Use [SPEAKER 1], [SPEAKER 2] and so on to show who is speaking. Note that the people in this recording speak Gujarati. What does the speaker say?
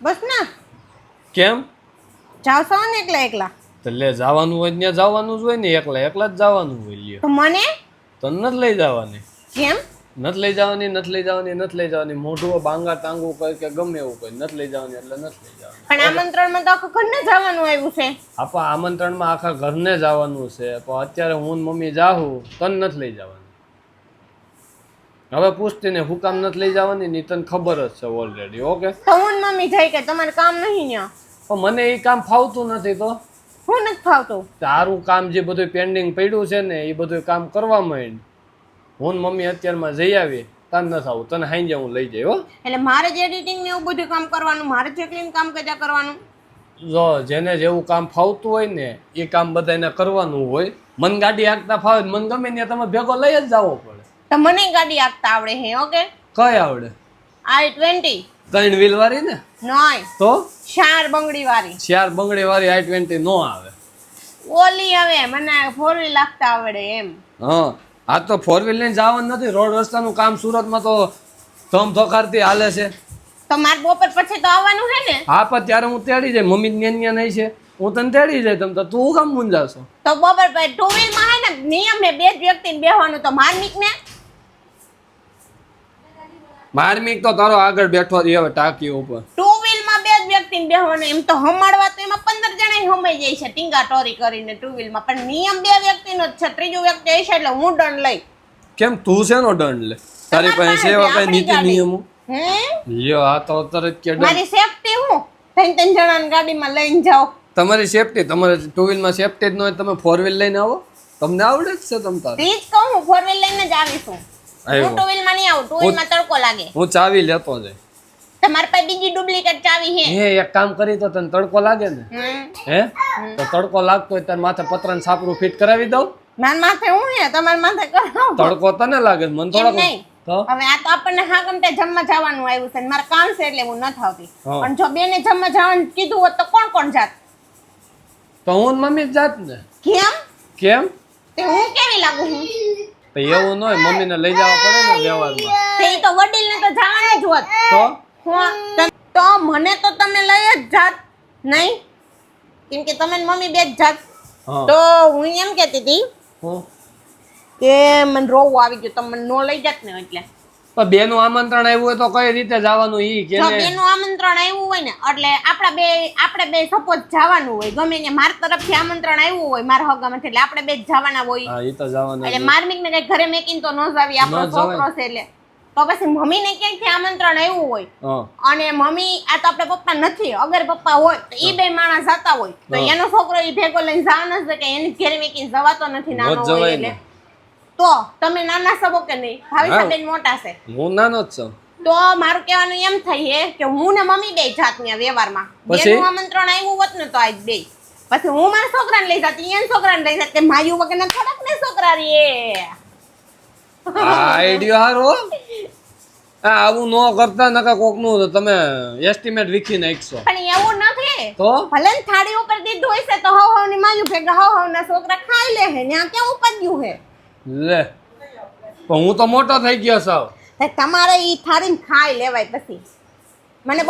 [SPEAKER 1] બસ ના
[SPEAKER 2] કેમ?
[SPEAKER 1] જાવ છો ને એકલા એકલા
[SPEAKER 2] તો લે જવાનું હોય ત્યાં જવાનું જ હોય ને, એકલા એકલા જ જવાનું હોય. લ્યો
[SPEAKER 1] તો મને
[SPEAKER 2] તો નથી લઈ જવાની.
[SPEAKER 1] કેમ
[SPEAKER 2] નથી લઈ જવાની, નથી લઈ જવાની, નથી લઈ જવાની. મોઢું બાંગા ટાંગું કરે કે ગમે એવું કરે, નથી લઈ જવાની એટલે નથી લઈ જવાની.
[SPEAKER 1] પણ આમંત્રણમાં તો આખું ઘરને જવાનું આવ્યું છે.
[SPEAKER 2] આપા આમંત્રણમાં આખા ઘરને જવાનું છે, પણ અત્યારે હું ને મમ્મી જાહું તને નથી લઈ જવાની. હવે પૂછતી ને હું કામ નથી લઈ જવાની ને તને ખબર જ છે ઓલરેડી. ઓકે
[SPEAKER 1] તો હું ને મમ્મી જાય કે તમારે કામ નહીં ન્યા?
[SPEAKER 2] પણ મને એ કામ ફાવતું નથી. તો
[SPEAKER 1] હું નથી ફાવતું.
[SPEAKER 2] તારું કામ જે બધું પેન્ડિંગ પડ્યું છે ને એ બધું કામ કરવા માંડ. હું ને મમ્મી અત્યારમાં જઈ આવી, તને નથી આવું, તને હાઈ હું લઈ જાય. હો
[SPEAKER 1] એટલે મારે જ એડિટિંગ ને એવું બધું કામ કરવાનું, મારે જ એકલીને કામ કજા કરવાનું.
[SPEAKER 2] જો જેને જેવું કામ ફાવતું હોય ને એ કામ બધાને કરવાનું હોય. મન ગાડી હાંકતા ફાવે, મન ગમે ત્યાં તમે ભેગો લઈ જ જવો પડે.
[SPEAKER 1] તો મને ગાડી આપતા આવડે હે. ઓકે
[SPEAKER 2] કઈ આવડે?
[SPEAKER 1] i20
[SPEAKER 2] ત્રણ વ્હીલ વાળી ને?
[SPEAKER 1] નોય
[SPEAKER 2] તો
[SPEAKER 1] 4 બંગડી વાળી.
[SPEAKER 2] 4 બંગડી વાળી i20 નો આવે.
[SPEAKER 1] ઓલી હવે મને 4 વ્હીલ લાગતા આવડે એમ.
[SPEAKER 2] હા આ તો 4 વ્હીલ લઈને જવાનું નથી. રોડ રસ્તાનું કામ સુરતમાં તો ધમધોકારથી હાલે છે.
[SPEAKER 1] તો મારે બપોર પછી તો આવવાનું હે ને?
[SPEAKER 2] હા પણ ત્યારે હું તેડી જાય. મમ્મી ન્યા નહીં છે, હું તને તેડી જાય. તમ તો તું કામ મૂંઝાશો?
[SPEAKER 1] તો બપોર પછી 2 વ્હીલમાં હે ને નિયમ ને 2 જ વ્યક્તિને બેહવાનું. તો માર્મિક ને
[SPEAKER 2] માર્મિક તો તારો આગળ બેઠો રહી હવે ટાંકી ઉપર.
[SPEAKER 1] 2 વ્હીલમાં 2 જ વ્યક્તિને બેહવાનું. એમ તો હમાડવા તો એમાં 15 જણા હમાઈ જાય છે ટીંગા ટોરી કરીને 2 વ્હીલમાં. પણ નિયમ 2 વ્યક્તિનો જ છે. ત્રીજું વ્યક્તિ હશે એટલે હું દંડ લઈ.
[SPEAKER 2] કેમ તું છે નો દંડ લે? તારી પાસે છે એવા કઈ નીતિ નિયમો? લ્યો આ તો તરત કે
[SPEAKER 1] મારી સેફટી હું 3 જણાની ગાડીમાં લઈને જાઓ.
[SPEAKER 2] તમારી સેફટી, તમારે 2 વ્હીલમાં સેફટી જ ન હોય તમે 4 વ્હીલ લઈને આવો. તમને આવડે જ છે તમ તારે.
[SPEAKER 1] તે જ કહું હું 4 વ્હીલ લઈને જ આવીશું. હું 2 વ્હીલમાં નહીં આવું. 2 વ્હીલમાં તડકો લાગે.
[SPEAKER 2] હું ચાવી લેતો જાય.
[SPEAKER 1] તમારી પાસે બીજી ડુપ્લિકેટ ચાવી હે?
[SPEAKER 2] હે એક કામ કરી તો તને તડકો લાગે ને? હે તો તડકો લાગતો હોય તાર માથે પતરાનું છાપરું ફિટ કરાવી દઉં.
[SPEAKER 1] મારા માથે હું હે તમારા માથે કરાવો.
[SPEAKER 2] તડકો તને લાગે મને થોડો. તો
[SPEAKER 1] હવે આ તો આપણને હા ગમતે જમવા જવાનું આવ્યું છે. મારે કામ છે એટલે હું નથી આવતી.
[SPEAKER 2] હા.
[SPEAKER 1] પણ જો બેને જમવા જવાનું કીધું હોત તો કોણ કોણ જાત?
[SPEAKER 2] તો હું ને મમ્મી જ જાત ને.
[SPEAKER 1] કેમ?
[SPEAKER 2] કેમ?
[SPEAKER 1] તે હું કેવી લાગુ હું?
[SPEAKER 2] તો એવું ન હોય, મમ્મીને લઈ જવા પડે ને વ્યવહારમાં.
[SPEAKER 1] તે તો વડીલને તો જવાનું જ હોત.
[SPEAKER 2] તો
[SPEAKER 1] તો મને તો તમે લઈ જ જાત નહીં? કેમ કે તમે ને મમ્મી બે જ જાત.
[SPEAKER 2] હા
[SPEAKER 1] તો હું એમ કહેતી હતી
[SPEAKER 2] હું
[SPEAKER 1] કે મને રોવું આવી ગયું. તમે નો લઈ જાત ને એટલે.
[SPEAKER 2] પણ બેનું આમંત્રણ આવ્યું હોય તો કઈ રીતે જવાનું ઈ કે
[SPEAKER 1] જો બેનું આમંત્રણ આવ્યું હોય ને એટલે આપણે બે સપોઝ જવાનું હોય ગમે ને. માર તરફથી આમંત્રણ આવ્યું હોય મારા હગામાંથી એટલે આપણે બે જ જવાના હોય.
[SPEAKER 2] હા ઈ તો જવાનું.
[SPEAKER 1] એટલે માર્મિક ને કઈ ઘરે મેકીને તો ન જાવી. આપણો છોકરો છે એટલે. તો પછી મમ્મી ને ક્યાંકથી આમંત્રણ આવ્યું હોય
[SPEAKER 2] હા
[SPEAKER 1] અને મમ્મી આ તો આપણે પપ્પા નથી, અગર પપ્પા હોય તો ઈ બે માણસ જતા હોય તો એનો છોકરો ઈ ભેગો લઈને જવાનો છે કે એની ઘરે મેકીને જવાતો નથી નાનો હોય એટલે. તો તમે નાના છો કે નહીં? ભાવિસાબેન મોટા છે.
[SPEAKER 2] હું નાનો જ છું.
[SPEAKER 1] તો મારું કહેવાનું એમ થઈ હે કે હું ને મમ્મી બે જાત ને વ્યવહારમાં. બેનું આમંત્રણ આવ્યું હોત ને તો આજ બે. પછી હું મારા છોકરાને લઈ જાતી, એના છોકરાને લઈ જાત કે માયું વગરના થોડાક ને છોકરા રે.
[SPEAKER 2] આઈડિયા હારો. આ આવું ન કરતા નકા કોકનું તમે એસ્ટિમેટ વિખી નાખશો.
[SPEAKER 1] પણ એવું નથી.
[SPEAKER 2] તો
[SPEAKER 1] ભલે ને થાળી ઉપર દીધું હોય છે તો હવ ની માયું ભેગા હવ ના છોકરા ખાઈ લે હે. ત્યાં કેવું પડ્યું હે
[SPEAKER 2] લે પણ હું તો મોટો થઈ ગયો સાવ.
[SPEAKER 1] તમારે ઈ થાળી ખાઈ લેવાય પછી મને